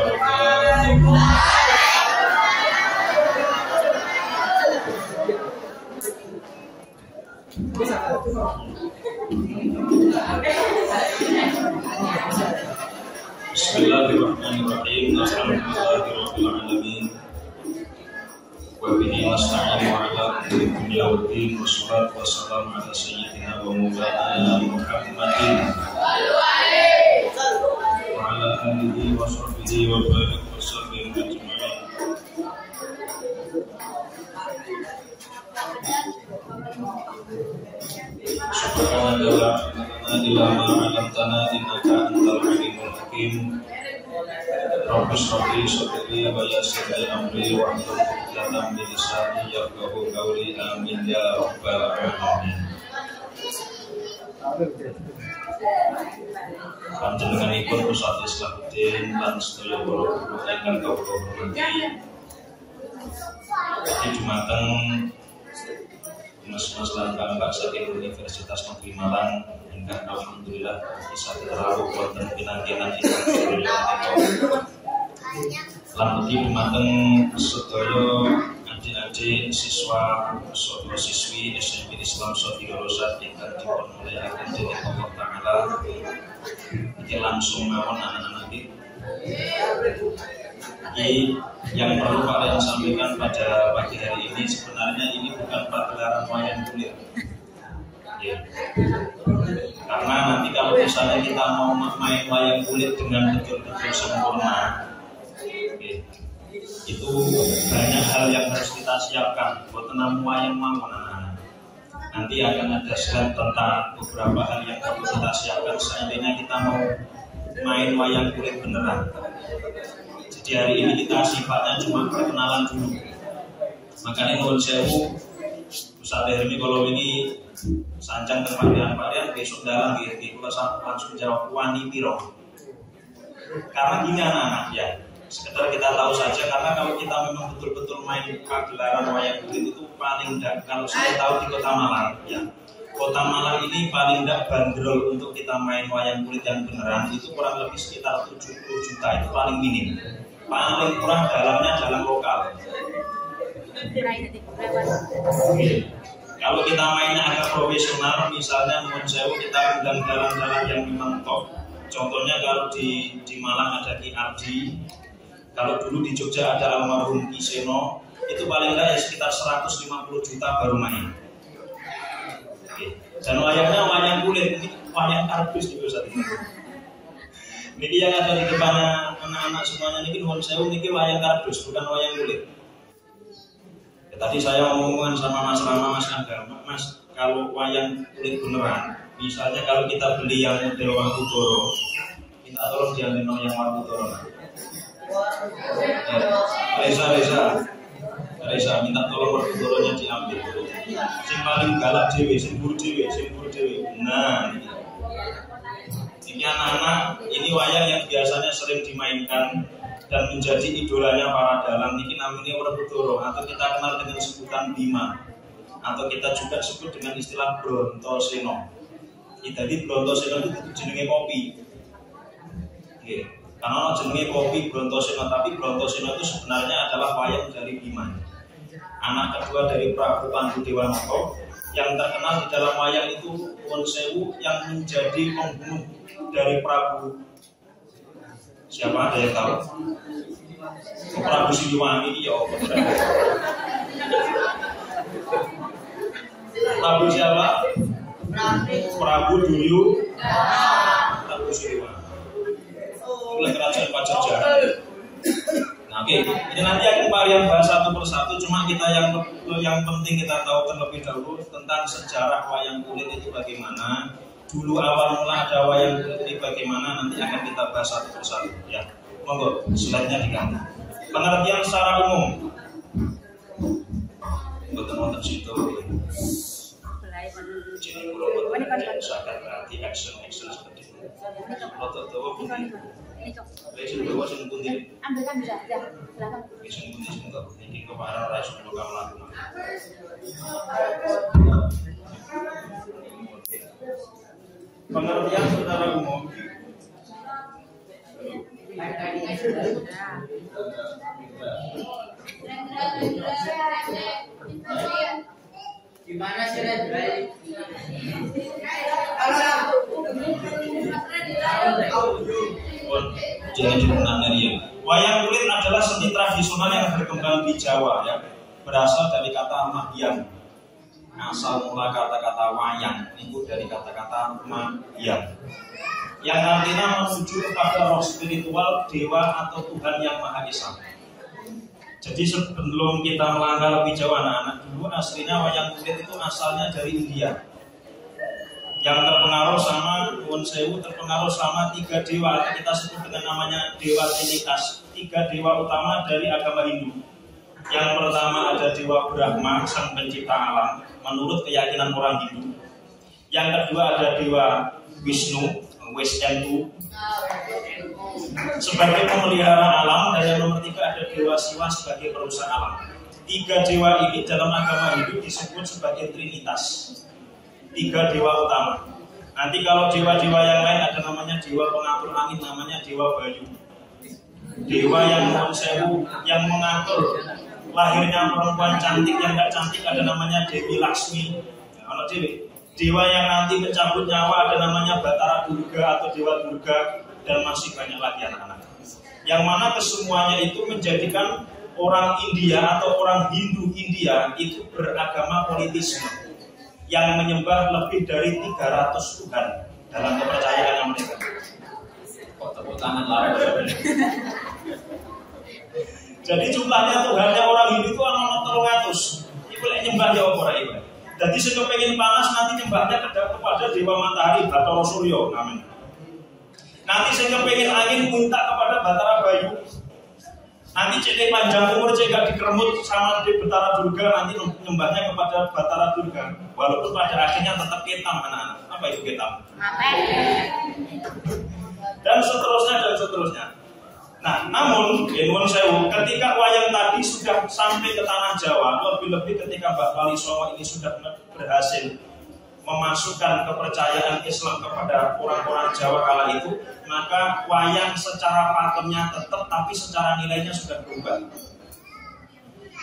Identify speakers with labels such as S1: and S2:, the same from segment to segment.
S1: wabarakatuh. Bismillahirrahmanirrahim. Alhamdulillahirabbil alamin. Wa bihi nasta'inu ala umuri dunya waddin. Wassalatu wassalamu ala sayyidina wa maulana Muhammadin wa ala alihi wa sahbihi wa barik wa sallim ajma'in. Subhanaka la ilma illa ma 'allamtana innaka antal alimul hakim. Rabbi shrah li sadri wa yassir li amri wa hlul 'uqdatam min lisani yafqahu qawli. Amin ya rabbal alamin. Panjenenganipun Ustaz Islamuddin lan sedaya para guru ingkang kawula hormati. Jadi dumateng Mas lan Mbak saking Universitas Negeri Malang ingkang alhamdulillah bisa terlalu wonten pinangenan ingkang lan ugi dumateng sedaya adik-adik siswa saha siswi SMP Islam Sofia Rosat ingkang dipun mulyakaken dening Allah Taala. Iki langsung mawon anak-anak iki yang perlu kalian sampaikan pada pagi hari ini, sebenarnya ini bukan pagelaran wayang kulit ya. Karena nanti kalau misalnya kita mau main wayang kulit dengan betul-betul sempurna ya, itu banyak hal yang harus kita siapkan buat namu wayang mau anak-anak. Nanti akan ada slide tentang beberapa hal yang perlu kita siapkan seandainya kita mau main wayang kulit beneran. Jadi hari ini kita sifatnya cuma perkenalan dulu. Makanya nuwun sewu Ustaz Hermi kalau ini sancang terparian-parian besok dalam gitu kita langsung jawab wani piro. Karena gini anak-anak ya, sekedar kita tahu saja, karena kalau kita memang betul-betul main pagelaran wayang kulit itu paling enggak, kalau saya tahu di Kota Malang ya, Kota Malang ini paling enggak bandrol untuk kita main wayang kulit yang beneran itu kurang lebih sekitar 70 juta, itu paling minim. Paling kurang dalamnya dalam lokal. Kalau kita mainnya agak profesional, misalnya Monsewu kita undang dalang-dalang yang memang top. Contohnya kalau di Malang ada Ki Ardi, kalau dulu di Jogja ada almarhum Ki Seno, itu paling enggak ya sekitar 150 juta baru main. Dan wayangnya wayang kulit, ini wayang kardus juga saat ini. Niki yang ada di depan anak-anak semuanya niki nuwun sewu niki wayang kardus bukan wayang kulit. Ya, tadi saya ngomongan sama Mas Rama, Mas Agama, Mas kalau wayang kulit beneran, misalnya kalau kita beli yang model Wakudoro, minta tolong diambil yang Wakudoro. Reza minta tolong Wakudoronya diambil. Sing paling galak dewe, sing buru dewe. Nah. Ini anak-anak, ini wayang yang biasanya sering dimainkan dan menjadi idolanya para dalang. Ini namanya Wakudoro atau kita kenal dengan sebutan Bima, atau kita juga sebut dengan istilah Brontoseno. Jadi Brontoseno itu jenenge kopi. Oke. Karena jenenge kopi Brontoseno, tapi Brontoseno itu sebenarnya adalah wayang dari Bima, anak kedua dari Prabu Pandu Dewanoto, yang terkenal di dalam wayang itu Monsewu yang menjadi pembunuh dari Prabu. Siapa ada yang tahu? Prabu Siliwangi ya. Prabu siapa? Prabu Dulu. Prabu Siliwangi. Oleh kerajaan Pajajaran. Nah, oke, ini nanti akan varian bahas satu persatu. Cuma kita yang penting kita tahu terlebih dahulu tentang sejarah wayang kulit itu bagaimana. Dulu awal mula ada wayang kulit ini bagaimana, nanti akan kita bahas satu persatu. Ya, monggo slide-nya diganti. Pengertian secara umum. Betul-betul situ. Jadi kalau usahakan berarti action seperti itu. Kalau tahu begini. Lesin bawa sing pundi.
S2: Ambilkan bisa, ya. Silakan.
S1: Sing pundi sing kok iki keparang ora iso kamu lakukan. Pengertian secara umum.
S3: Gimana sih Ren?
S1: Jangan dibenarkan ya. Wayang kulit adalah seni tradisional yang berkembang di Jawa ya. Berasal dari kata mahyang. Asal mula kata-kata wayang itu dari kata-kata mahyang, yang artinya menuju kepada roh spiritual, dewa atau Tuhan yang Maha Esa. Jadi sebelum kita melangkah lebih jauh anak-anak, dulu aslinya wayang kulit itu asalnya dari India. Yang terpengaruh sama Nuwun Sewu, terpengaruh sama 3 dewa, kita sebut dengan namanya Dewa Trinitas. 3 dewa utama dari agama Hindu. Yang pertama ada Dewa Brahma, sang pencipta alam, menurut keyakinan orang Hindu. Yang kedua ada Dewa Wisnu, Wisnu, sebagai pemelihara alam, dan yang nomor 3 ada Dewa Siwa sebagai perusaha alam. 3 dewa ini dalam agama Hindu disebut sebagai Trinitas. 3 dewa utama. Nanti kalau dewa-dewa yang lain ada namanya dewa pengatur angin, namanya Dewa Bayu. Dewa yang Nuwun Sewu, yang mengatur lahirnya perempuan cantik yang gak cantik ada namanya Dewi Laksmi. Kalau dewa yang nanti mencabut nyawa ada namanya Batara Durga atau Dewa Durga, dan masih banyak lagi anak-anak. Yang mana kesemuanya itu menjadikan orang India atau orang Hindu India itu beragama politisme yang menyembah lebih dari 300 Tuhan dalam kepercayaan mereka. Kok tepuk tangan lah. Jadi jumlahnya Tuhannya orang Hindu itu ana 300. Iku lek nyembah ya ora iku. Jadi sing kepengin panas nanti nyembahnya kepada Dewa Matahari, Bathara Surya namanya. Nanti sing kepengin angin minta kepada Batara Bayu. Nanti cek panjang umur cek gak dikeremut sama di Batara Durga, nanti nyembahnya kepada Batara Durga. Walaupun pada akhirnya tetap ketam anak-anak. Apa itu ketam? Dan seterusnya. Nah, namun Nuwun Sewu, ketika wayang tadi sudah sampai ke tanah Jawa, lebih-lebih ketika Mbak Wali Songo ini sudah berhasil memasukkan kepercayaan Islam kepada orang-orang Jawa kala itu, maka wayang secara pakemnya tetap, tapi secara nilainya sudah berubah.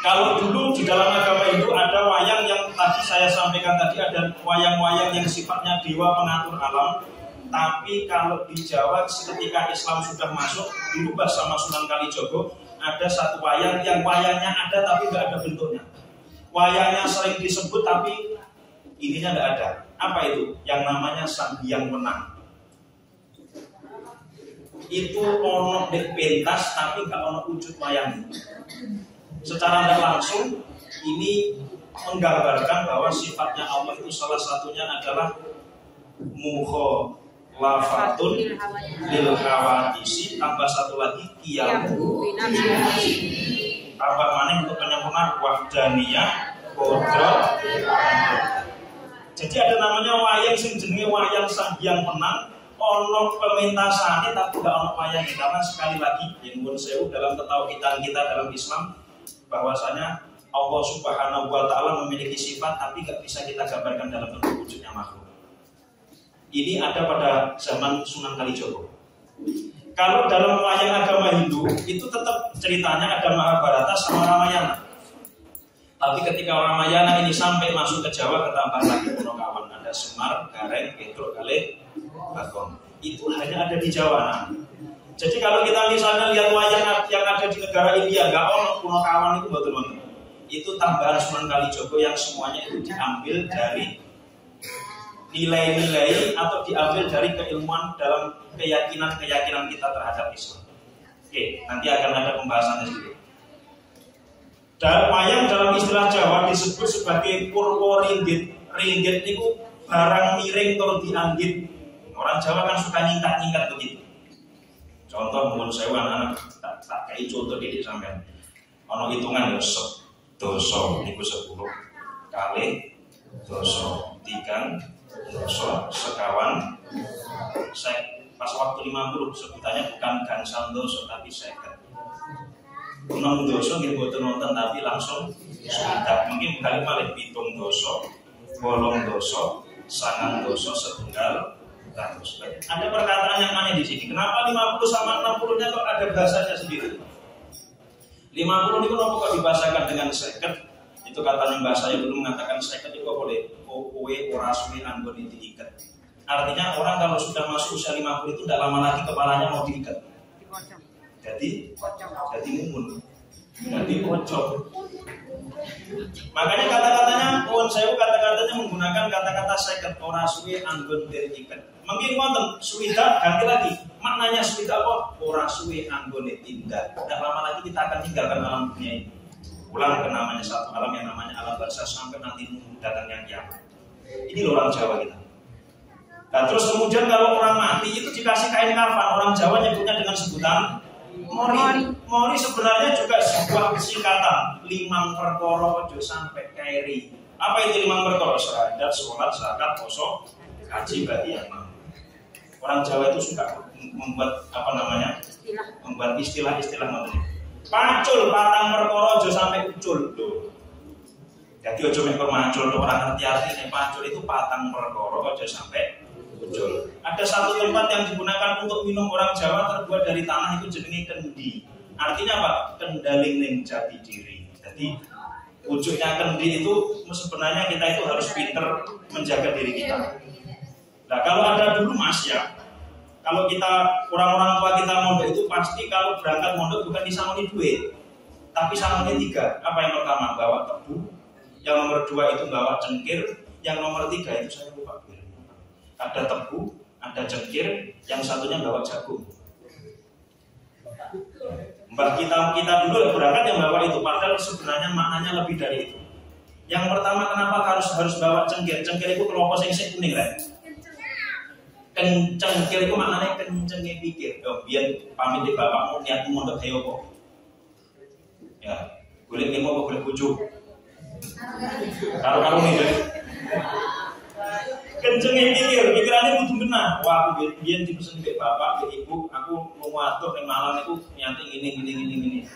S1: Kalau dulu di dalam agama Hindu ada wayang yang tadi saya sampaikan tadi, ada wayang-wayang yang sifatnya dewa pengatur alam. Tapi kalau di Jawa ketika Islam sudah masuk, dirubah sama Sunan Kalijogo, ada satu wayang yang wayangnya ada tapi nggak ada bentuknya. Wayangnya sering disebut tapi ininya nggak ada. Apa itu? Yang namanya Sang Hyang Wenang. Itu ono dek pentas tapi nggak ono wujud wayang. Secara tidak langsung ini menggambarkan bahwa sifatnya Allah itu salah satunya adalah muho lafatun lil hawadisi, tambah satu lagi kiyamu, tambah mana untuk penyempurna wahdaniyah kodrat. Jadi ada namanya wayang sing jenenge wayang Sang Hyang Wenang, ono pementasane tapi gak ono wayang, karena sekali lagi Nuwun Sewu dalam ketauhidan kita dalam Islam bahwasanya Allah Subhanahu wa taala memiliki sifat tapi gak bisa kita gambarkan dalam bentuk wujudnya makhluk. Ini ada pada zaman Sunan Kalijogo. Kalau dalam wayang agama Hindu itu tetap ceritanya ada Mahabharata sama Ramayana. Tapi ketika Ramayana ini sampai masuk ke Jawa, ketambah lagi Punokawan, ada Semar, Gareng, Petruk, Kalih, Bagong. Itu hanya ada di Jawa. Nah. Jadi kalau kita misalnya lihat wayang yang ada di negara India, nggak ono Punokawan itu betul-betul. Itu tambahan Sunan Kalijogo yang semuanya itu diambil dari nilai-nilai atau diambil dari keilmuan dalam keyakinan kita terhadap Islam. Oke, nanti akan ada pembahasannya sedikit. Dan wayang dalam istilah Jawa disebut sebagai purwo ringgit. Ringgit itu barang miring tur dianggit. Orang Jawa kan suka nyingkat-nyingkat begitu. Contoh Nuwun Sewu anak-anak tak kayak contoh didik sampean. Ono hitungan ya doso niku 10 kali doso 3 doso sekawan pas waktu 50 sebutannya bukan gansal doso tapi 50. 6 doso nggih boten nonton tapi langsung sudah mungkin kali malih 7 doso 8 doso 9 doso setunggal 100. Ada perkataan yang aneh di sini. Kenapa 50 sama 60-nya kok ada bahasanya sendiri? 50 itu kok dibahasakan dengan 50? Itu katanya Mbak saya dulu mengatakan seket itu boleh kowe ora suwe anggone diikat. Artinya orang kalau sudah masuk usia 50 itu tidak lama lagi kepalanya mau diikat. Jadi ngumun. Jadi pocong. Makanya kata-katanya kata-katanya menggunakan kata-kata seket ora suwe anggon diikat. Mungkin wonten suwida ganti lagi. Maknanya suwida apa? Ora suwe anggone tindak. Tidak lama lagi kita akan tinggalkan alam dunia ini. Pulang ke namanya satu alam yang namanya alam barzakh sampai nanti datang yang kiamat. Ini loh orang Jawa kita. Nah terus kemudian kalau orang mati itu dikasih kain kafan. Orang Jawa nyebutnya dengan sebutan mori. Mori sebenarnya juga sebuah singkatan. 5 perkara ojo sampai kairi. Apa itu 5 perkara? Syahadat, sholat, zakat, poso, haji bagi yang mampu. Orang Jawa itu suka membuat membuat istilah-istilah modern. Pacul, patang perkara aja sampai ucul. Jadi aja mek macul orang ngerti artinya pacul itu patang perkara aja sampai ucul. Ada satu tempat yang digunakan untuk minum orang Jawa terbuat dari tanah itu jenenge kendi. Artinya apa? Kendaling ning jati diri. Jadi wujudnya kendi itu sebenarnya kita itu harus pinter menjaga diri kita. Nah kalau ada dulu Mas ya, kalau kita orang-orang tua kita mondok itu pasti kalau berangkat mondok bukan disangoni duit, tapi sangoni 3. Apa yang pertama? Bawa tebu. Yang nomor 2 itu bawa cengkir. Yang nomor 3 itu saya lupa. Ada tebu, ada cengkir. Yang satunya bawa jagung. Mbah kita dulu berangkat yang bawa itu. Padahal sebenarnya maknanya lebih dari itu. Yang pertama kenapa harus bawa cengkir? Cengkir itu kelompok yang kuning kan? Cengkir itu maknanya kencengnya pikir. Biar pamit di bapakmu niatmu mondok ayo kok. Ya, boleh nemo kok boleh bujuk. Karo nih jadi. Kencengnya pikir, pikirannya kudu benar. Wah, aku biar dipesen ke bapak, ke ibu, aku mau ngatur yang malam itu niatin ini.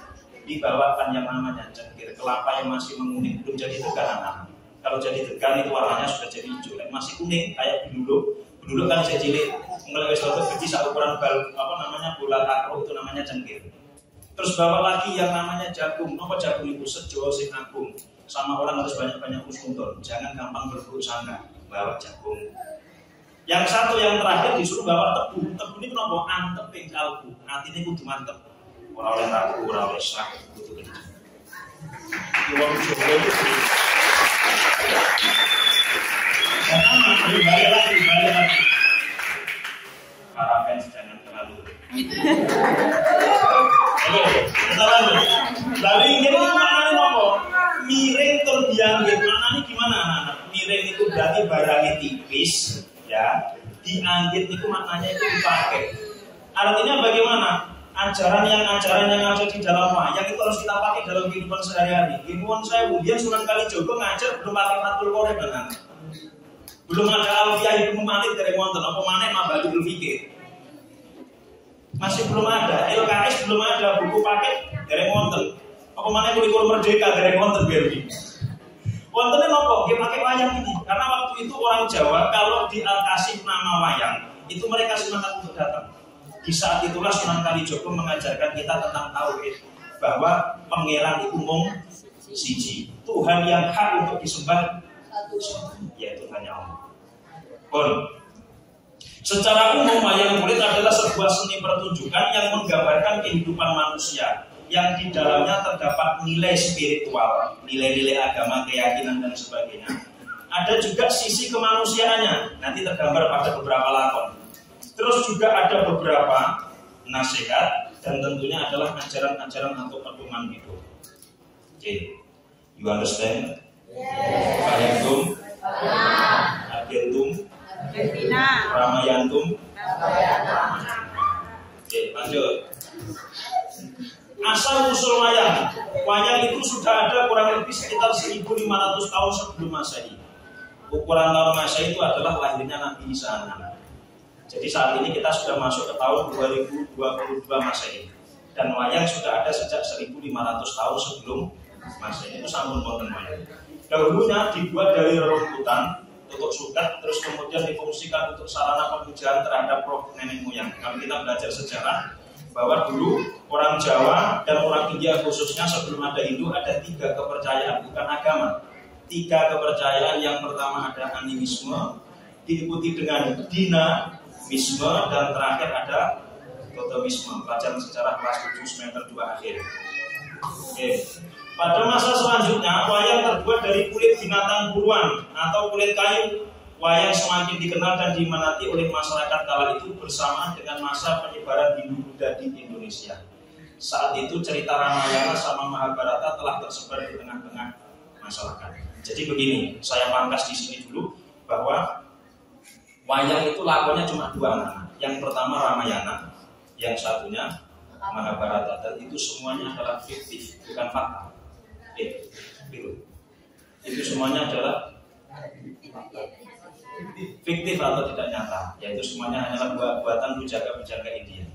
S1: Dibawakan yang namanya cengkir, kelapa yang masih menguning belum jadi tegan. Kalau jadi tegan itu warnanya sudah jadi hijau. Masih kuning kayak dulu kan saya cilik mulai suatu biji ukuran bola takro itu namanya cengkir. Terus bawa lagi yang namanya jagung. Apa jagung itu sejo sing agung. Sama orang harus banyak-banyak husnudon. Jangan gampang berburuk sangka. Bawa jagung. Yang satu yang terakhir disuruh bawa tebu. Tebu ini kenapa? Antep yang kalbu. Artinya kudu mantep. Orang oleh ragu, orang oleh sak, kudu kencang. Iwang Jawa itu. Balik lagi. Para fans jangan terlalu. Oke, kita lanjut. Lalu ini maknanya apa? Miring tur dianggit. Maknanya gimana anak-anak? Miring itu berarti barangnya tipis, ya. Dianggit itu maknanya itu dipakai. Artinya bagaimana? Ajaran yang ada di dalam wayang itu harus kita pakai dalam kehidupan sehari-hari. Kehidupan saya kemudian Sunan Kalijogo ngajar belum pakai Fathul Qorib kan? Belum ada Alfiah Ibnu Malik dari wonten apa maneh Mabadul Fikih. Masih belum ada, LKS belum ada, buku paket dari wonten. Apa maneh kurikulum merdeka dari wonten berbi. Wontennya nopo nggih pakai wayang ini. Karena waktu itu orang Jawa kalau dikasih nama wayang, itu mereka semangat untuk datang. Di saat itulah Sunan Kalijogo mengajarkan kita tentang tauhid, bahwa pangeran itu mung siji. Tuhan yang hak untuk disembah yaitu hanya Allah. Secara umum wayang kulit adalah sebuah seni pertunjukan yang menggambarkan kehidupan manusia yang di dalamnya terdapat nilai spiritual, nilai-nilai agama, keyakinan dan sebagainya. Ada juga sisi kemanusiaannya, nanti tergambar pada beberapa lakon. Terus juga ada beberapa nasihat dan tentunya adalah ajaran-ajaran atau pedoman hidup. Okay. You understand? Fayantum, Agentum, Ramayantum. Oke, lanjut. Asal usul wayang. Wayang itu sudah ada kurang lebih sekitar 1500 tahun sebelum Masehi. Ukuran tahun Masehi itu adalah lahirnya Nabi Isa. Jadi saat ini kita sudah masuk ke tahun 2022 Masehi. Dan wayang sudah ada sejak 1500 tahun sebelum Masehi. Itu sampun wonten wayang. Dahulunya dibuat dari rerumputan untuk sukat, terus kemudian difungsikan untuk sarana pemujaan terhadap roh nenek moyang. Kalau kita belajar sejarah, bahwa dulu orang Jawa dan orang India khususnya sebelum ada Hindu ada 3 kepercayaan, bukan agama. 3 kepercayaan. Yang pertama ada animisme, diikuti dengan dinamisme, dan terakhir ada totemisme. Pelajaran sejarah kelas 7 semester 2 akhir. Oke. Pada masa selanjutnya, wayang terbuat dari kulit binatang buruan atau kulit kayu. Wayang semakin dikenal dan diminati oleh masyarakat kala itu bersamaan dengan masa penyebaran Hindu-Buddha di Indonesia. Saat itu cerita Ramayana sama Mahabharata telah tersebar di tengah-tengah masyarakat. Jadi begini, saya pangkas di sini dulu bahwa wayang itu lakonnya cuma 2 anak. Yang pertama Ramayana, yang satunya Mahabharata, dan itu semuanya adalah fiktif, bukan fakta. Itu semuanya adalah fiktif atau tidak nyata, yaitu semuanya hanyalah buatan bujaka-bujaka India.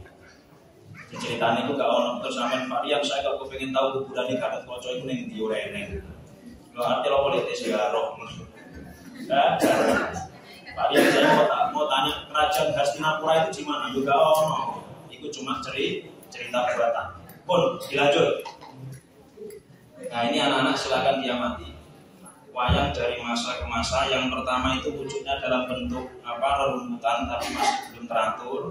S1: Ceritanya itu gak ono terus amen Pak Riam, saya kalau pengen tahu kuburan di Gatot Kaca itu ning ndi ora eneng. Lho arti lo politis ya roh. Pak Riam, saya mau tanya kerajaan Hastinapura itu di mana? Juga ono. Itu cuma cerita buatan. Pun dilanjut. Nah ini anak-anak silakan diamati. Wayang dari masa ke masa. Yang pertama itu wujudnya dalam bentuk rerumputan tapi masih belum teratur.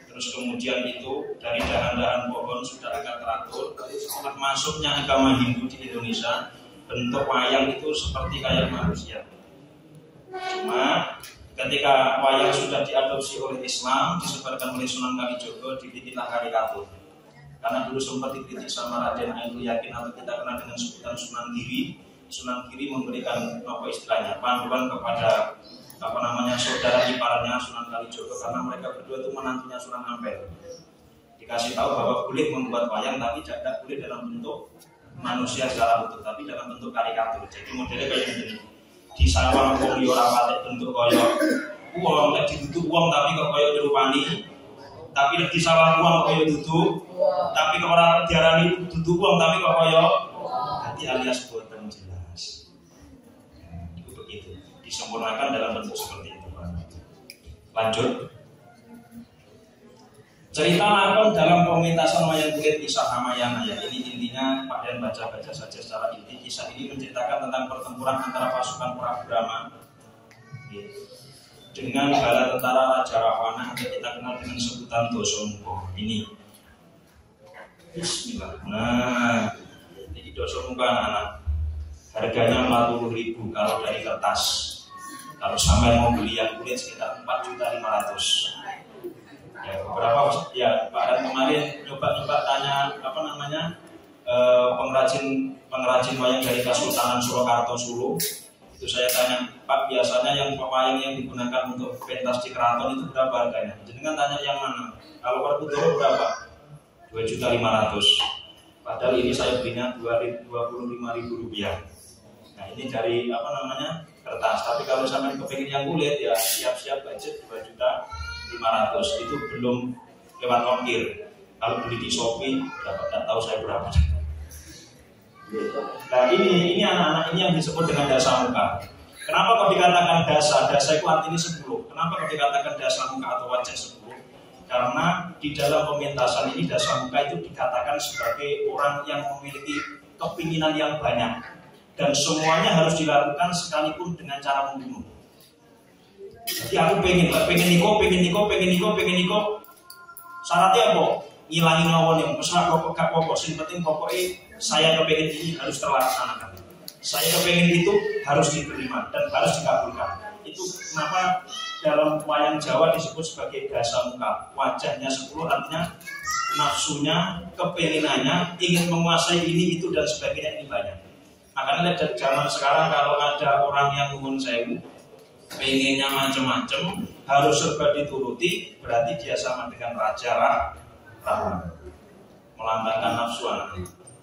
S1: Terus kemudian itu dari dahan-dahan pohon sudah agak teratur. Setelah masuknya agama Hindu di Indonesia, bentuk wayang itu seperti kayak manusia. Cuma ketika wayang sudah diadopsi oleh Islam, disebarkan oleh Sunan Kalijogo, dibikinlah karikatur. Karena dulu sempat dikritik sama Raden Ainul Yakin atau kita kenal dengan sebutan Sunan Giri. Sunan Giri memberikan istilahnya panduan kepada saudara iparnya Sunan Kalijogo, karena mereka berdua itu menantunya Sunan Ampel. Dikasih tahu bahwa boleh membuat wayang tapi tidak boleh dalam bentuk manusia secara utuh, tapi dalam bentuk karikatur. Jadi modelnya kayak gini. Di sawang wong yo ora patek bentuk kaya wong, nek ditutup wong tapi kok kaya nyerupani. Tapi nek di sawang wong kaya duduk, tapi kok ora diarani duduk wong tapi kok kaya dadi alias boten jelas. Itu begitu. Disempurnakan dalam bentuk seperti itu, Pak. Lanjut. Cerita lakon dalam pementasan wayang kulit kisah Ramayana ya. Ini intinya Pak Dan baca-baca saja secara inti. Kisah ini menceritakan tentang pertempuran antara pasukan Purabrama dengan bala tentara Raja Rawana yang kita kenal dengan sebutan Dosomuko. Ini Bismillah. Nah, ini Dosomuko anak-anak. Harganya 40.000 kalau dari kertas. Kalau sampai mau beli yang kulit sekitar 4.500.000. Ya, beberapa Pak Dan kemarin coba tanya pengrajin wayang dari Kesultanan Surakarta Solo. Itu saya tanya, Pak, biasanya yang wayang yang digunakan untuk pentas di keraton itu berapa harganya? Jenengan tanya yang mana? Kalau Werkudara berapa? 2.500.000. Padahal ini saya belinya 25.000 rupiah. Nah ini dari kertas. Tapi kalau sampai kepingin yang kulit ya siap-siap budget 2.500.000. Itu belum lewat ongkir. Kalau beli di Shopee tidak tahu saya berapa. Nah ini anak-anak ini yang disebut dengan dasa muka. Kenapa kok dikatakan dasa? Dasa itu artinya 10. Kenapa kok dikatakan dasa muka atau wajah 10? Karena di dalam pementasan ini dasa muka itu dikatakan sebagai orang yang memiliki kepinginan yang banyak. Dan semuanya harus dilakukan sekalipun dengan cara membunuh. Jadi aku pengen niko. Syaratnya apa? Ngilangin lawan yang besar, pokok sing penting pokoknya saya kepengen ini harus terlaksanakan. Saya kepengen itu harus diterima dan harus dikabulkan. Itu kenapa dalam wayang Jawa disebut sebagai dasa muka. Wajahnya 10 artinya nafsunya, kepenginannya, ingin menguasai ini itu dan sebagainya ini banyak. Makanya dari zaman sekarang kalau ada orang yang nuwun sewu, pengennya macam-macam, harus serba dituruti, berarti dia sama dengan Raja Rawana, melambangkan nafsu anak,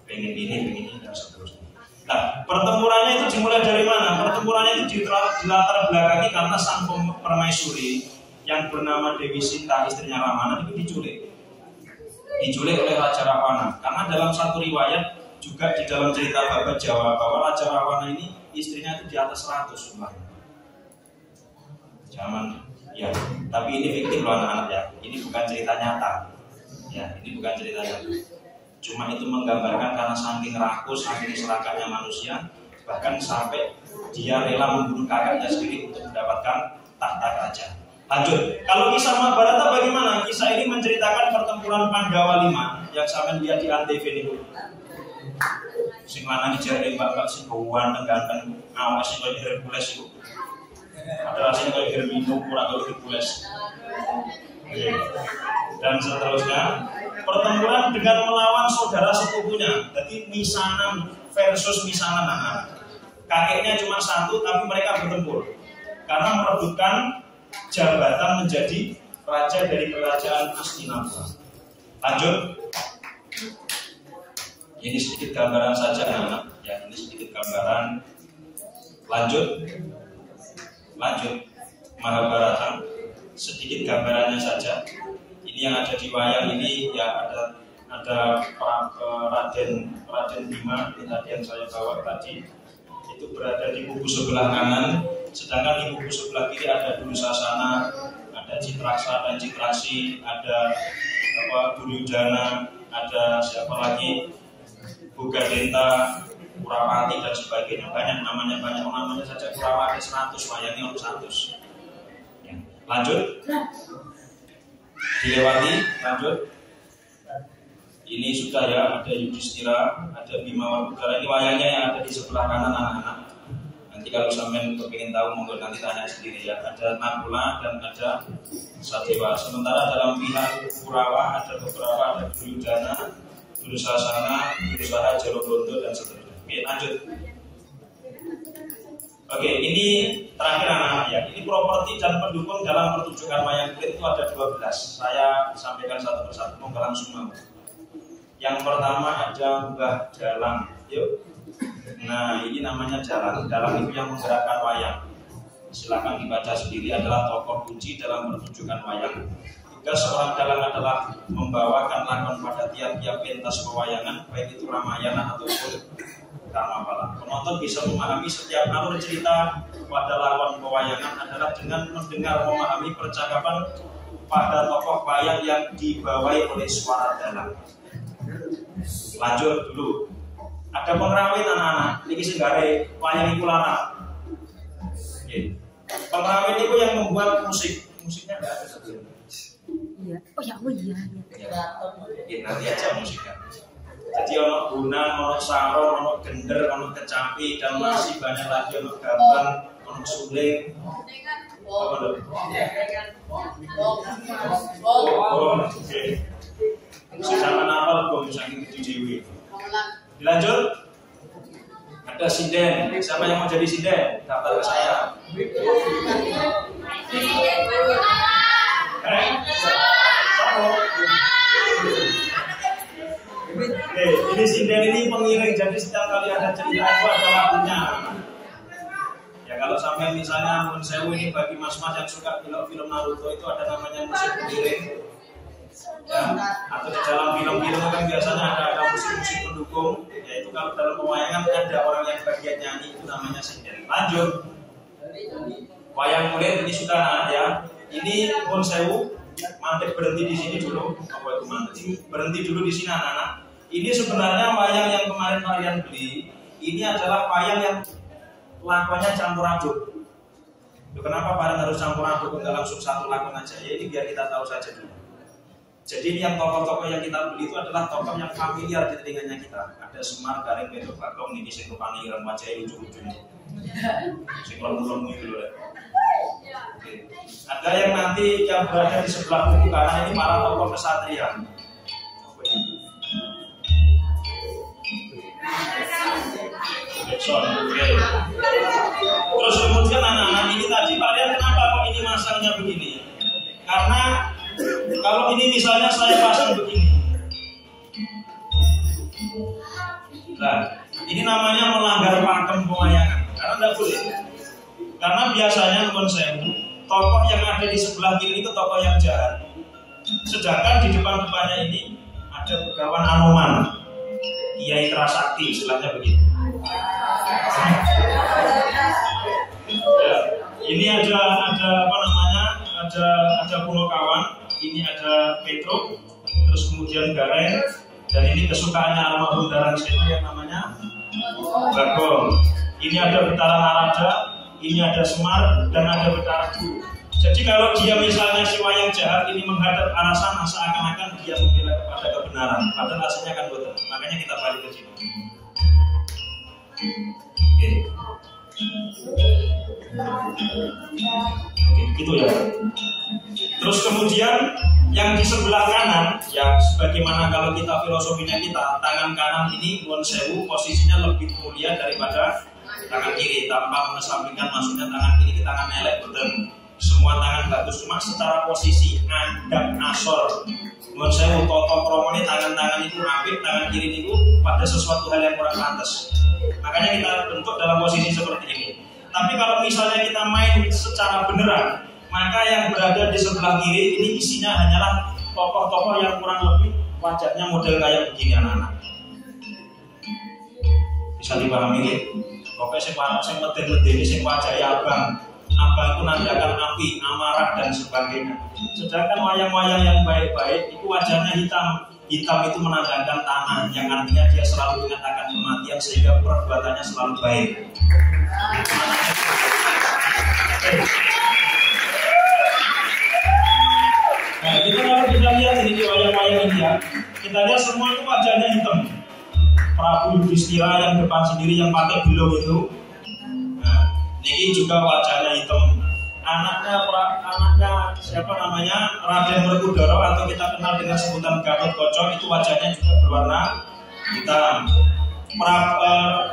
S1: pengen ini dan seterusnya. Nah, pertempurannya itu dimulai dari mana? Pertempurannya itu dilatar belakangi karena sang permaisuri yang bernama Dewi Sinta, istrinya Ramana, itu diculik oleh Raja Rawana. Karena dalam satu riwayat juga di dalam cerita Babat Jawa bahwa Raja Rawana ini istrinya itu di atas 100 jumlahnya. Zaman ya, tapi ini fiktif loh anak-anak ya. Ini bukan cerita nyata. Ya, ini bukan ceritanya. Cuma itu menggambarkan karena saking rakus, saking serakahnya manusia, bahkan sampai dia rela membunuh kakaknya sendiri untuk mendapatkan tahta raja. Lanjut, kalau kisah Mahabharata bagaimana? Kisah ini menceritakan pertempuran Pandawa 5 yang sampean lihat di Antv ini. Sing lanang jare mbak-mbak sing ganteng ganteng, awas sing koyo Hercules itu. Ada sing koyo Hermino ora koyo Hercules. Dan seterusnya, pertempuran dengan melawan saudara sepupunya. Jadi Misanan versus Misanan anak. Kakeknya cuma satu, tapi mereka bertempur karena merebutkan jabatan menjadi raja dari kerajaan Hastinapura. Lanjut. Ini sedikit gambaran saja anak. Ya, ini sedikit gambaran. Lanjut. Mahabharata. Sedikit gambarannya saja. Ini yang ada di wayang ini ya ada Raden Bima ini tadi yang saya bawa tadi. Itu berada di kubu sebelah kanan, sedangkan di kubu sebelah kiri ada Dursasana, ada Citraksa dan Citraksi, ada Duryudana, ada siapa lagi, Bugadenta, Kurawati dan sebagainya. Banyak namanya saja Kurawa ada 100, wayangnya untuk 100. Ya. Lanjut, dilewati, lanjut. Ini sudah ya, ada Yudhistira, ada Bima Warbudara. Ini wayangnya yang ada di sebelah kanan anak-anak. Nanti kalau sampean kepingin tahu monggo nanti tanya sendiri ya. Ada Nakula dan ada Sadewa. Sementara dalam pihak Kurawa ada beberapa, ada Duryudana, Dursasana, Dursaha, Jarobonto dan seterusnya. Oke, lanjut. Oke, ini terakhir anak-anak ya. Ini properti dan pendukung dalam pertunjukan wayang kulit itu ada 12. Saya sampaikan satu persatu, monggo langsung mau. Yang pertama ada Mbah Dalang. Yuk. Nah, ini namanya Dalang. Dalang itu yang menggerakkan wayang. Silakan dibaca sendiri, adalah tokoh kunci dalam pertunjukan wayang. Jika seorang dalang adalah membawakan lakon pada tiap-tiap pentas pewayangan, baik itu Ramayana ataupun Kamapala. Penonton bisa memahami setiap alur cerita pada lakon pewayangan adalah dengan mendengar memahami percakapan pada tokoh wayang yang dibawahi oleh suara dalang. Lanjut dulu. Ada pengrawit anak-anak. Ini singgare wayang iku larang. Pengrawit itu yang membuat musik. Musiknya enggak ada satu.
S2: Iya. Oh ya, iya.
S1: Nanti aja musiknya. Jadi ono gunang, ono sarong, ono gender, ono kecapi, dan masih banyak lagi, ono gambang, ono suling. Apa dong? Oke. Sesama nafal kok saking gede dewi. Dilanjut. Ada sinden. Siapa yang mau jadi sinden? Daftar ke saya. Ini sinden ini pengiring. Jadi setiap kali ada cerita itu ada lagunya. Ya kalau sampai misalnya Mun Sewu ini bagi mas-mas yang suka film Naruto itu ada namanya musik pengiring. Ya, atau di dalam film-film kan biasanya ada musik-musik pendukung, yaitu kalau dalam pewayangan ada orang yang bagian nyanyi, itu namanya sinden. Lanjut, wayang kulit ini sudah ya. Ini Mun Sewu, mantek berhenti di sini dulu. Apa itu mantek? Berhenti dulu di sini anak-anak. Ini sebenarnya wayang yang kemarin kalian beli. Ini adalah wayang yang lakonnya campur aduk. Kenapa barang harus campur aduk? Enggak langsung satu lakon aja. Ya ini biar kita tahu saja dulu. Jadi yang tokoh-tokoh yang kita beli itu adalah tokoh yang familiar di telinganya kita. Ada Semar, Gareng, Beto, Bagong, ini sing rupane ireng wajahnya lucu-lucu nih. Sing lemu-lemu itu loh. Ada yang nanti yang berada di sebelah kubu kanan ini para tokoh kesatria. Terus kemudian anak-anak ini tadi kalian kenapa kok ini masangnya begini? Karena kalau ini misalnya saya pasang begini, nah ini namanya melanggar pakem pewayangan. Karena tidak boleh. Karena biasanya Mun Sewu, tokoh yang ada di sebelah kiri itu tokoh yang jahat. Sedangkan di depan-depannya ini ada Begawan Anoman, Kiai Kerasakti, istilahnya begitu. Ya, ini ada apa namanya? Ada Punokawan. Ini ada Petro, terus kemudian gareng, dan ini kesukaannya almarhum Darang Seno yang namanya Bagong. Ini ada Betara Narada, ini ada Semar, dan ada Betara Guru. Jadi kalau dia misalnya si wayang jahat ini menghadap arah sana, seakan-akan dia membela kepada kebenaran, padahal aslinya kan betul. Makanya kita balik ke sini. Oke, gitu ya. Terus kemudian yang di sebelah kanan, ya sebagaimana kalau kita filosofinya kita, tangan kanan ini nuwun sewu posisinya lebih mulia daripada tangan kiri, tanpa mengesampingkan maksudnya tangan kiri kita tangan elek, betul. Semua tangan bagus, cuma secara posisi adab asor nuwun sewu toto kromone tangan-tangan itu apik, tangan kiri itu pada sesuatu hal yang kurang pantas. Makanya kita bentuk dalam posisi seperti ini. Tapi kalau misalnya kita main secara beneran, maka yang berada di sebelah kiri ini isinya hanyalah tokoh-tokoh yang kurang lebih wajahnya model kayak begini anak-anak. Bisa dipahami ya? Pokoknya saya medeni sing wajahnya abang itu nandakan api, amarah dan sebagainya. Sedangkan wayang-wayang yang baik-baik itu wajahnya hitam. Hitam itu menandakan tanah, yang artinya dia selalu ingat akan kematian sehingga perbuatannya selalu baik. Nah, kita kalau bisa lihat ini di wayang-wayang ini ya, kita lihat semua itu wajahnya hitam. Prabu Yudhistira yang depan sendiri yang pakai belong itu, nah, ini juga wajahnya hitam. Anaknya siapa namanya, Raden Werkudara atau kita kenal dengan sebutan Gatotkaca, itu wajahnya juga berwarna hitam.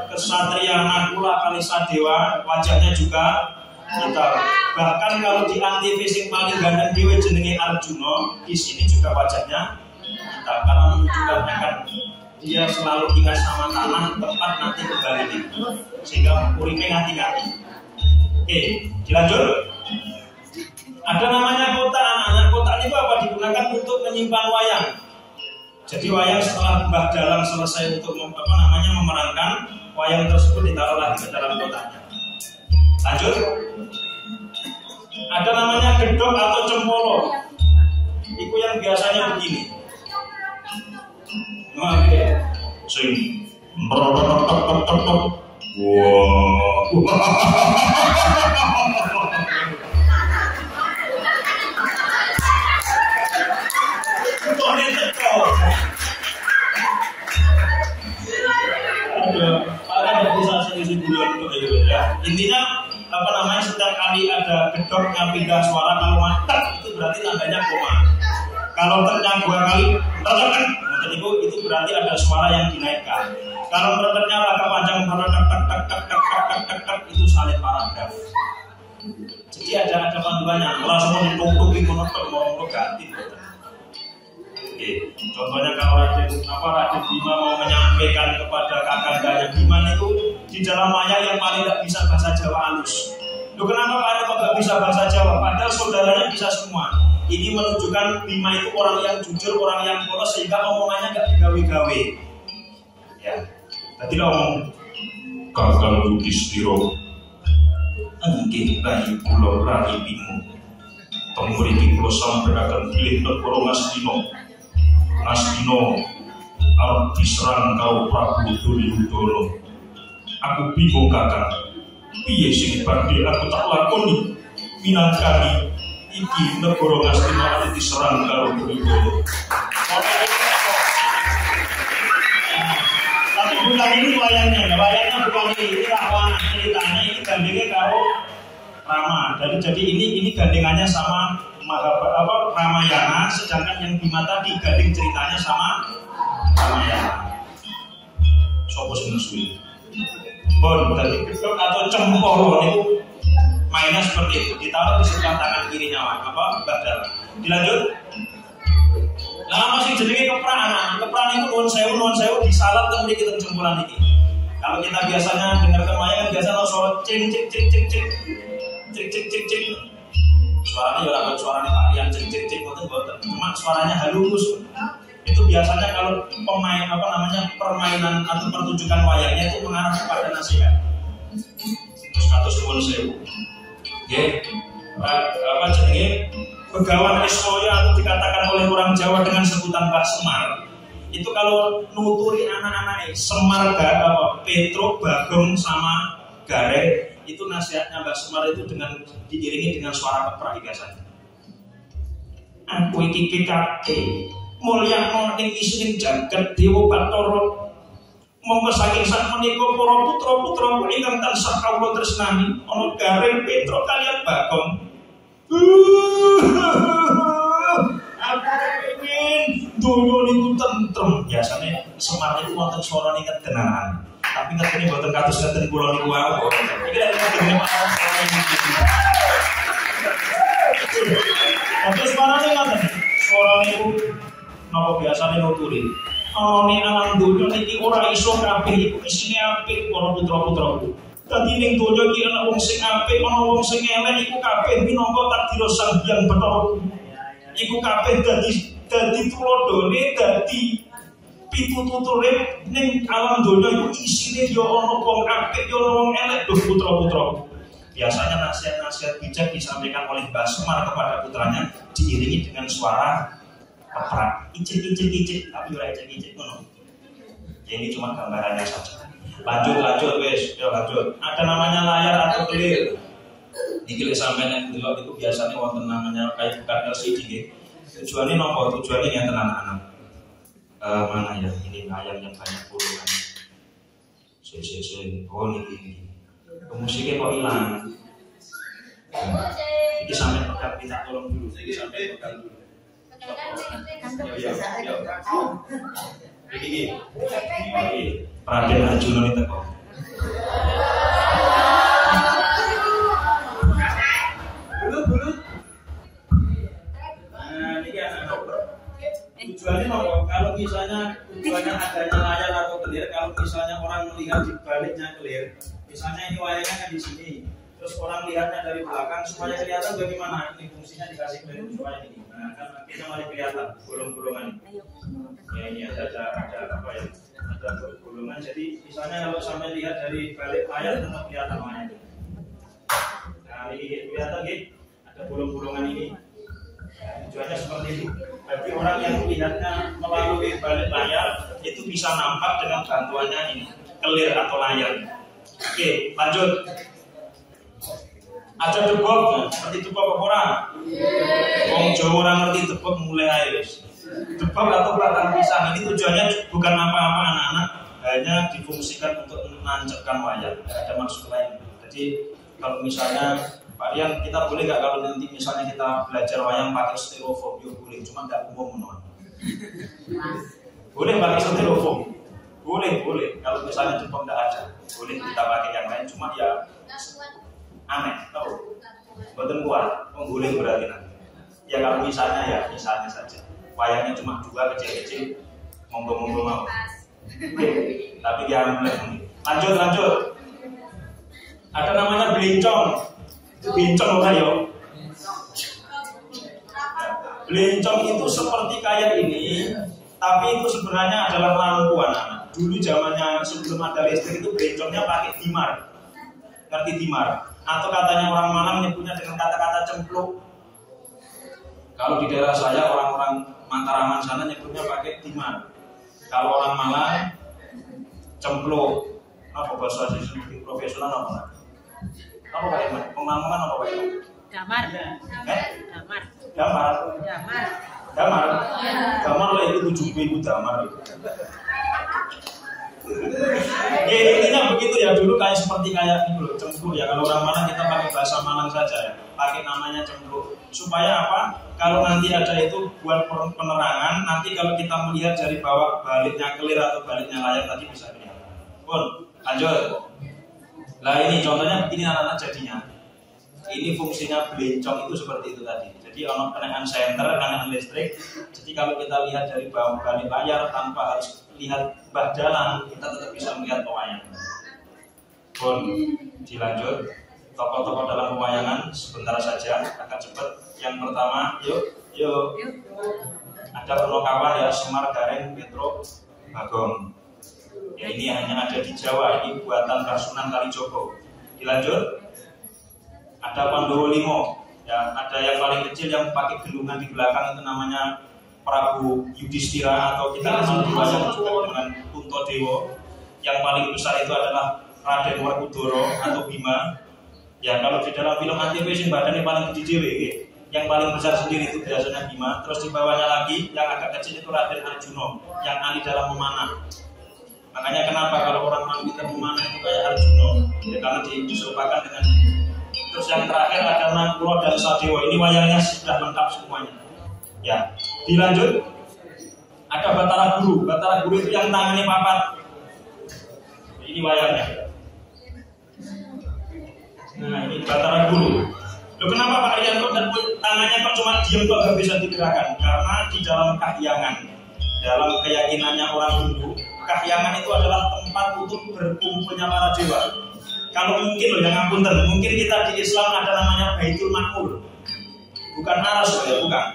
S1: Kesatria Nakula Kalisadewa wajahnya juga hitam. Bahkan kalau di antivis yang paling gandeng dewe jenenge Arjuna, di sini juga wajahnya hitam karena menunjukkan akan dia selalu ingat sama tanah tempat nanti kembali sehingga uripe ngati-ngati. Oke, dilanjut. Ada namanya kotak anak-anak. Kotak itu apa? Digunakan untuk menyimpan wayang. Jadi wayang setelah Mbah Dalang selesai untuk memerankan, wayang tersebut ditaruh lagi ke dalam kotaknya. Lanjut. Ada namanya gedok atau cempolo. Itu yang biasanya begini. Nah, oke. Sing wow. Intinya setiap kali ada gedok yang pindah suara, kalau mantap itu berarti tandanya koma. Kalau ternyata 2 kali itu berarti ada suara yang dinaikkan. Kalau ternyata agak panjang itu salin paragraf. Jadi ada panduannya. Kalau semua ditutupi mau ganti. Contohnya kalau Raden Bima mau menyampaikan kepada kakandanya Bima itu di dalam maya yang paling tidak bisa bahasa Jawa halus. Loh, kenapa Pak kok nggak bisa bahasa Jawa? Padahal saudaranya bisa semua. Ini menunjukkan Bima itu orang yang jujur, orang yang polos sehingga omongannya nggak digawe-gawe. Ya, tadi ngomong Kakang Yudhistira, enggih bayi kula rayi Bima. Temuriki kula sampaikan bilih negara Ngastina arep diserang karo Prabu Duryudana. Aku bingung Kakang, piye sing badhe aku tak lakoni minangkani iki negara Ngastina arep diserang karo Duryudana. Tapi bukan ini wayangnya bukan ini lawan ceritanya, ini gandengnya karo Rama. Jadi ini gandengannya sama Ramayana, sedangkan yang Bima tadi gandeng ceritanya sama Ramayana. Sopo sing nesu. Bon, tadi gedok atau cempolo itu mainnya seperti itu, ditaruh di sebelah tangan kirinya Mbah Dalang. Dilanjut. Nah, masih jenenge keprak. Keprak itu nuwun sewu disalap teng mriki teng jempolan iki. Kalau kita biasanya dengar wayang biasa suara cing cing cing cing cing cing cing cing cing. Suaranya ya ora suaranya Pak Rian cing cing cing boten, cuma suaranya halus. Itu biasanya kalau permainan atau pertunjukan wayangnya itu mengarah kepada nasihat. Terus kados nuwun sewu. Nggih. Jenenge Begawan Eswoyo atau dikatakan oleh orang Jawa dengan sebutan Mbah Semar. Itu kalau nuturi anak-anak Semar, Petro, Bagong sama Gareng, itu nasihatnya Mbah Semar itu dengan diiringi dengan suara keprak biasanya. Aku iki PKP mulya ning isine jagat Dewa Bathara. Monggo saking sakmenika para putra-putraku ingkang tansah kawula tresnani ana Gareng, Petro kaliyan Bagong. Aku ingin donya niku tentrem. Biasane Semar niku wonten swara niku kedengaran. Tapi ngerti mboten kados ngeten kula niku wae. Iki lek ngene Tapi suarane ngoten. Suara niku napa biasane nuturi. Ana alam donya niki ora iso kabeh iku isine apik para putra-putraku. Dadi ning donya iki ana wong sing apik, ana wong sing elek iku kabeh minangka takdir Sang Hyang Bathara. Iku kabeh dadi tuladhane, dadi pitututure ning alam donya iku isine ya ana wong apik, ya ana wong elek lho putra-putraku. Biasanya nasihat-nasihat bijak disampaikan oleh Mbah Semar kepada putranya diiringi dengan suara keprak, icik, tapi ora icik ngono. Ya ini cuma gambarannya saja. Lanjut wes, ya lanjut. Ada namanya layar atau clear. Iki lek sampeyan yang delok itu biasanya wonten namanya kayak bukan LCD nggih. Tujuannya nopo? Tujuannya ngenten anak-anak. Mana ya ini layar yang banyak puluhan. Oh niki. Musiknya kok hilang. Iki sampeyan pegang minta tolong dulu. Iki sampeyan pegang dulu. Ini Raden Arjuna itu kok. Bulu. Nah, ini anak tujuannya apa? Kalau misalnya tujuannya adanya layar atau clear, kalau misalnya orang melihat di baliknya clear, misalnya ini wayangnya kan di sini, terus orang lihatnya dari belakang supaya kelihatan bagaimana ini fungsinya dikasih dari supaya ini. Nah, kan kita malah kelihatan bolong-bolongan ini. Ya ini ada apa ya? Ada bolongan. Jadi misalnya kalau sampai lihat dari balik layar tetap kelihatan wayangnya. Nah ini kelihatan gitu, ada bolong-bolongan ini. Tujuannya seperti itu. Bagi orang yang melihatnya melalui balik layar itu bisa nampak dengan bantuannya ini clear atau layar. Oke, lanjut. Ada debok, seperti debok apa orang? Wong Jawa orang ngerti debok mulai aja. Debok atau batang pisang ini tujuannya bukan apa-apa anak-anak, hanya difungsikan untuk menancapkan wayang. Tidak ada maksud lain. Jadi kalau misalnya Pak Rian, kita boleh nggak kalau nanti misalnya kita belajar wayang pakai styrofoam? Ya boleh, cuma nggak umum menurut. Boleh pakai styrofoam, boleh. Kalau misalnya Jepang nggak ada, boleh kita pakai yang lain. Cuma ya aneh, tahu? Betul kuat, boleh berarti nanti. Ya kalau misalnya saja, wayangnya cuma 2 kecil-kecil, monggo mau. Tapi jangan lanjut. Ada namanya belincong. Belincong apa ya? Belincong itu seperti kayak ini, tapi itu sebenarnya adalah lampu anak. Dulu zamannya sebelum ada listrik itu belincongnya pakai dimar. Ngerti dimar? Atau katanya orang Malang nyebutnya dengan kata-kata cempluk. Kalau di daerah saya orang-orang Mataraman sana nyebutnya pakai dimar. Kalau orang Malang cempluk. Apa bahasa profesional apa? Apa Pak Iman? Pemahaman apa Pak Iman?
S2: Damar.
S1: Damar lah itu 7.000 damar itu. Ya intinya begitu ya, dulu kayak ini loh, cempluk ya. Kalau orang Malang kita pakai bahasa Malang saja ya, pakai namanya cempluk. Supaya apa? Kalau nanti ada itu buat penerangan, nanti kalau kita melihat dari bawah baliknya clear atau baliknya layar tadi bisa kelihatan. Pun, lanjut. Nah ini contohnya begini anak-anak jadinya. Ini fungsinya belincong itu seperti itu tadi. Jadi ono kenaikan senter, kenaikan listrik. Jadi kalau kita lihat dari bawah balik layar tanpa harus lihat bah jalan, kita tetap bisa melihat pewayangan. Pun dilanjut. Tokoh-tokoh dalam pewayangan sebentar saja, agak cepat. Yang pertama, yuk. Ada Punokawan ya, Semar, Gareng, Petro, Bagong. Ya, ini hanya ada di Jawa, ini buatan Kasunan Kalijogo. Dilanjut, ada Pandoro Limo, ya Ya, ada yang paling kecil yang pakai gelungan di belakang itu namanya Prabu Yudhistira atau kita kenal juga dengan Puntadewa. Yang paling besar itu adalah Raden Werkudara atau Bima. Ya, kalau di dalam film Antv sing badannya paling gede dhewe, yang paling besar sendiri itu biasanya Bima. Terus di bawahnya lagi yang agak kecil itu Raden Arjuna yang ahli dalam memanah. Makanya kenapa kalau orang kita memanah itu kayak Arjuna, ya, karena diserupakan dengan ini. Terus yang terakhir ada Nangkula dan Sadewa. Ini wayangnya sudah lengkap semuanya. Ya, dilanjut. Ada Batara Guru. Batara Guru itu yang tangannya papat. Ini wayangnya. Nah, ini Batara Guru. Loh, kenapa Pak Rianto dan tangannya kok cuma diam kok nggak bisa digerakkan? Karena di dalam kahyangan, dalam keyakinannya orang Hindu, kahyangan itu adalah tempat untuk berkumpulnya para dewa. Kalau mungkin loh yang ngapunten, mungkin kita di Islam ada namanya Baitul Ma'mur. Bukan aras ya, bukan.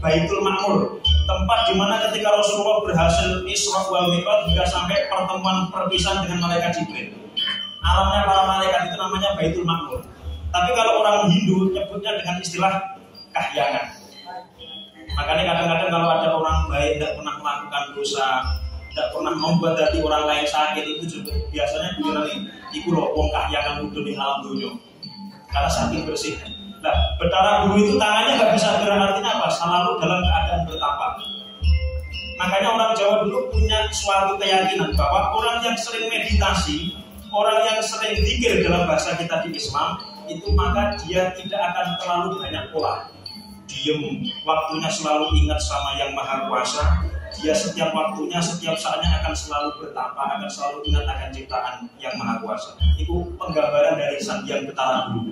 S1: Baitul Ma'mur, tempat di mana ketika Rasulullah berhasil Isra wal Mi'raj hingga sampai pertemuan perpisahan dengan malaikat Jibril. Alamnya para malaikat itu namanya Baitul Ma'mur. Tapi kalau orang Hindu nyebutnya dengan istilah kahyangan. Makanya kadang-kadang kalau ada orang baik tidak pernah melakukan dosa, tidak pernah membuat hati orang lain sakit, itu juga biasanya dikenali iku lho wong kahyangan udah di alam dunia. Karena saking bersihnya. Nah, Batara Guru itu tangannya nggak bisa gerak, artinya apa? Selalu dalam keadaan bertapa. Makanya orang Jawa dulu punya suatu keyakinan bahwa orang yang sering meditasi, orang yang sering zikir dalam bahasa kita di Islam, itu maka dia tidak akan terlalu banyak pola. Diem, waktunya selalu ingat sama Yang Maha Kuasa. Dia setiap waktunya, setiap saatnya akan selalu bertapa, akan selalu ingat akan ciptaan Yang Maha Kuasa. Itu penggambaran dari Sang Hyang Batara Guru.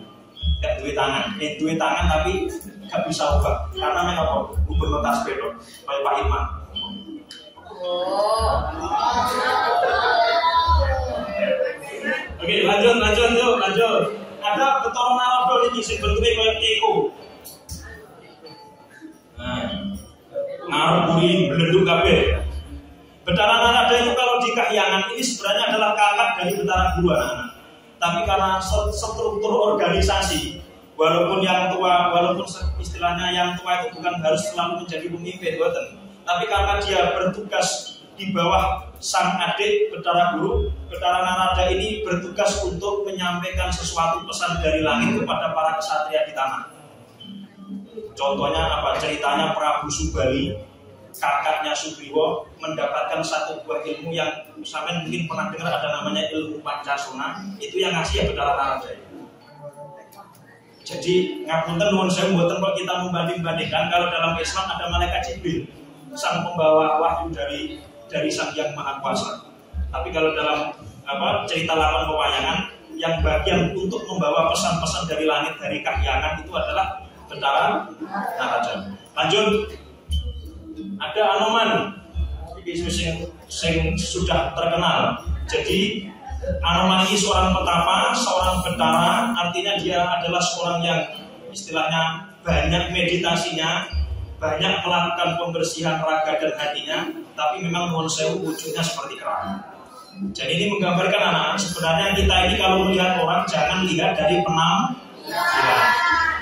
S1: Gak duit tangan tapi gak bisa ubah. Karena mereka apa? Gubernur Tasbedo, kayak Pak Irman. Oke, lanjut. Ada Bathara Narada ini sing bentuke kayak teko. Nah, ngarepuri belenduk kabeh. Bathara Narada itu kalau di kahyangan ini sebenarnya adalah kakak dari Batara Guru anak-anak. Tapi karena struktur organisasi, walaupun yang tua, walaupun istilahnya yang tua itu bukan harus selalu menjadi pemimpin, tapi karena dia bertugas di bawah sang adik Batara Guru, Bathara Narada ini bertugas untuk menyampaikan sesuatu pesan dari langit kepada para ksatria di tanah. Contohnya apa? Ceritanya Prabu Subali, kakaknya Sugriwa, mendapatkan satu buah ilmu yang sampean mungkin pernah dengar, ada namanya ilmu Pancasona. Itu yang ngasih ya Bathara Narada. Jadi ngapunten nuwun sewu mboten kok kita membanding-bandingkan. Kalau dalam Islam ada malaikat Jibril, sang pembawa wahyu dari Sang Hyang Maha Kuasa. Tapi kalau dalam cerita lapan pewayangan, yang bagian untuk membawa pesan-pesan dari langit dari kahyangan itu adalah Bathara Narada. Lanjut. Ada Anoman, ini yang sudah terkenal. Jadi Anoman ini seorang petapa, seorang Bathara, artinya dia adalah seorang yang istilahnya banyak meditasinya, banyak melakukan pembersihan raga dan hatinya, tapi memang nuwun sewu wujudnya seperti kerang. Jadi ini menggambarkan anak-anak, sebenarnya kita ini kalau melihat orang jangan lihat dari penampilan.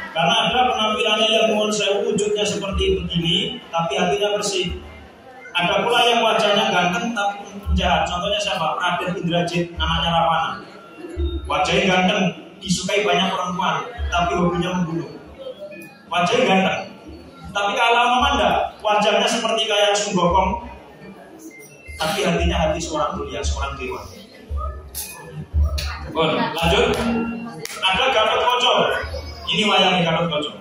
S1: Karena ada penampilannya yang nuwun sewu wujudnya seperti begini, tapi hatinya bersih. Ada pula yang wajahnya ganteng tapi penjahat. Contohnya siapa? Raden Indrajit, anaknya Ravana. Wajahnya ganteng, disukai banyak perempuan, tapi hobinya membunuh. Wajahnya ganteng. Tapi kalau Anoman enggak, wajahnya seperti kayak Sunggokong, tapi hatinya hati seorang mulia, seorang dewa. Lanjut. Ada Gatotkaca. Ini wayangnya Gatotkaca.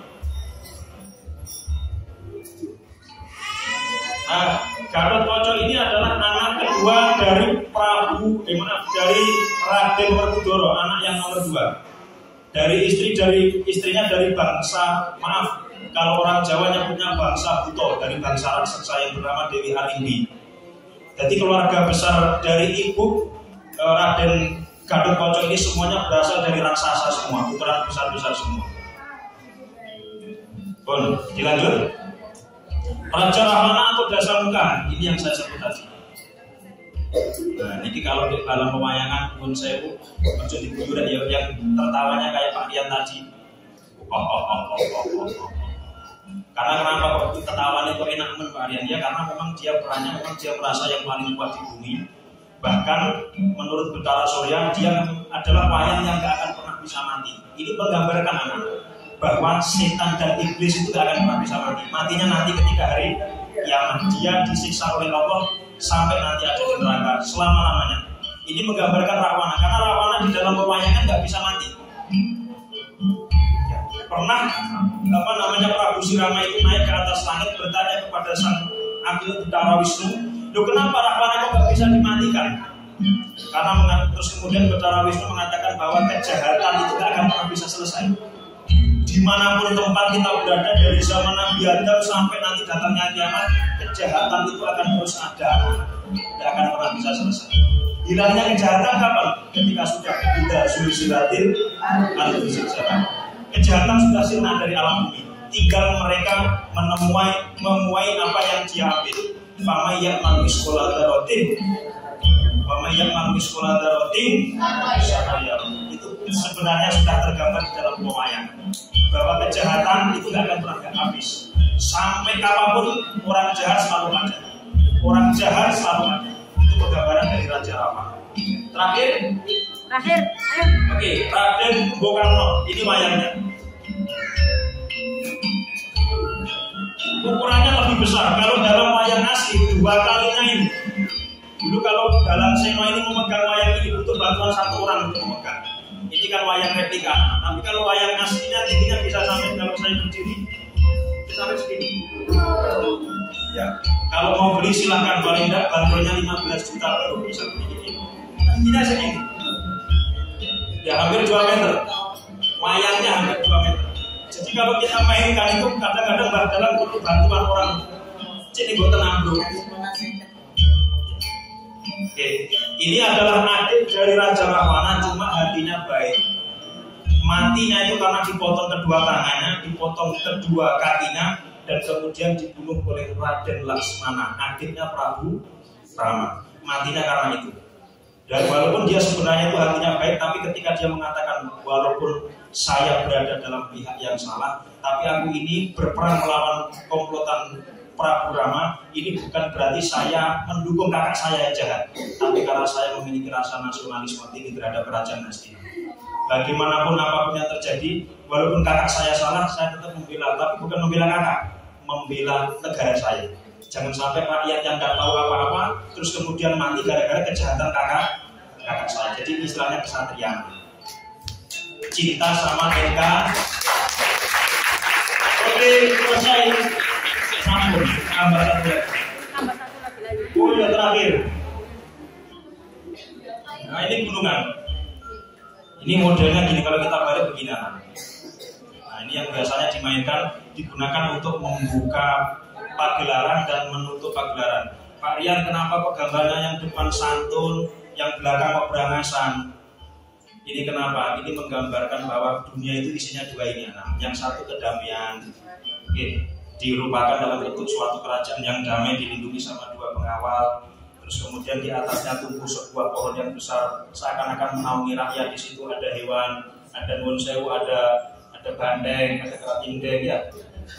S1: Nah, Gatotkaca ini adalah anak kedua dari dari Raden Werkudara, anak yang nomor 2. Dari istrinya dari bangsa, maaf, kalau orang Jawa nyebutnya bangsa Buto, dari bangsa raksasa yang bernama Dewi Arimbi. Jadi keluarga besar dari ibu Raden Gatotkaca ini semuanya berasal dari raksasa semua, putra besar-besar semua. Dilanjut. Raja Rahwana atau Dasamuka, ini yang saya sebut tadi. Nah, ini kalau di dalam pewayangan pun saya menjadi guyur yang tertawanya kayak Pak Rian tadi. Karena kenapa kok ketawanya kok enak Pak Aryan? Ya karena memang dia perannya memang dia merasa yang paling kuat di bumi. Bahkan menurut Betara Surya dia adalah wayang yang gak akan pernah bisa mati. Ini menggambarkan anak bahwa setan dan iblis itu gak akan pernah bisa mati. Matinya nanti ketika hari kiamat. Dia disiksa oleh Allah sampai nanti ada di neraka selama-lamanya. Ini menggambarkan Rahwana, karena Rahwana di dalam pewayangan gak bisa mati. Pernah Prabu Sirama itu naik ke atas langit bertanya kepada sang Agni Betara Wisnu, "Loh, kenapa Rahwana kok gak bisa dimatikan?" Karena terus kemudian Betara Wisnu mengatakan bahwa kejahatan itu gak akan pernah bisa selesai. Dimanapun tempat kita berada, dari zaman Nabi Adam sampai nanti datangnya kiamat, kejahatan itu akan terus ada, tidak akan pernah bisa selesai. Hilangnya kejahatan kapan? Ketika sudah kita sulsilatin atau disegerakan. Kejahatan sudah sirna dari alam bumi. Tinggal mereka memuai apa yang dia ambil. Famayak manusia sekolah darotin. Famayak manusia sekolah darotin. Itu sebenarnya sudah tergambar di dalam pewayangan. Bahwa kejahatan itu tidak akan pernah habis. Sampai kapanpun orang jahat selalu ada. Orang jahat selalu ada. Itu penggambaran dari Raja Rama. Terakhir. Oke, Raden Bokarno. Ini wayangnya. Ukurannya lebih besar. Kalau dalam wayang asli 2 kalinya ini. Dulu kalau dalam Seno ini memegang wayang ini butuh bantuan 1 orang untuk memegang. Ini kan wayang replika. Tapi kalau wayang aslinya tingginya bisa sampai, kalau saya berdiri bisa sampai segini. Ya, kalau mau beli silahkan, paling tidak bantuannya 15 juta baru bisa beli ini. Tingginya segini. Ya hampir 2 meter. Wayangnya hampir 2 meter. Jadi kalau kita mainkan itu kadang-kadang dalam perlu bantuan orang. Jadi gue tenang dulu. Oke, ini adalah adik dari Raja Rahwana, cuma hatinya baik. Matinya itu karena dipotong kedua tangannya, dipotong kedua kakinya, dan kemudian dibunuh oleh Raden Laksmana, adiknya Prabu Rama. Matinya karena itu. Dan walaupun dia sebenarnya itu hatinya baik, tapi ketika dia mengatakan walaupun saya berada dalam pihak yang salah, tapi aku ini berperang melawan komplotan Prabu Rama, ini bukan berarti saya mendukung kakak saya yang jahat, tapi karena saya memiliki rasa nasionalisme tinggi terhadap kerajaan Hastina. Bagaimanapun apapun yang terjadi, walaupun kakak saya salah, saya tetap membela, tapi bukan membela kakak, membela negara saya. Jangan sampai rakyat yang tidak tahu apa-apa terus kemudian mati gara-gara kejahatan kakak saya. Jadi istilahnya kesatria. Cinta sama NK. Oke, selesai. Sambung. Tambah satu lagi. Oh ya, terakhir. Nah ini gunungan. Ini modelnya gini, kalau kita balik begini. Nah ini yang biasanya dimainkan, digunakan untuk membuka pagelaran dan menutup pagelaran. Pak Rian, kenapa kok gambarnya yang depan santun, yang belakang kok berangasan? Ini kenapa? Ini menggambarkan bahwa dunia itu isinya 2 ini, anak. Yang satu kedamaian, dirupakan dalam bentuk suatu kerajaan yang damai, dilindungi sama 2 pengawal. Terus kemudian di atasnya tumbuh sebuah pohon yang besar, seakan-akan menaungi rakyat. Di situ ada hewan, ada nuwun sewu, ada bandeng, ada kerapindeng, ya.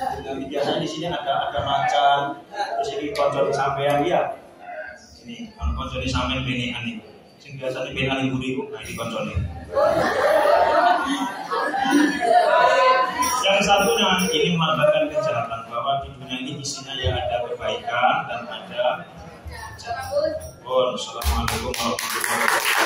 S1: Nanti biasanya di sini ada macan, terus ini konco di sampean, ya. Ini konco di sampean benean ini. Sing biasanya benean ibu ibu, nah ini konco ini. Yang satunya ini melambangkan kejahatan, bahwa di dunia ini isinya ya ada kebaikan dan ada kejahatan. Assalamualaikum warahmatullahi wabarakatuh.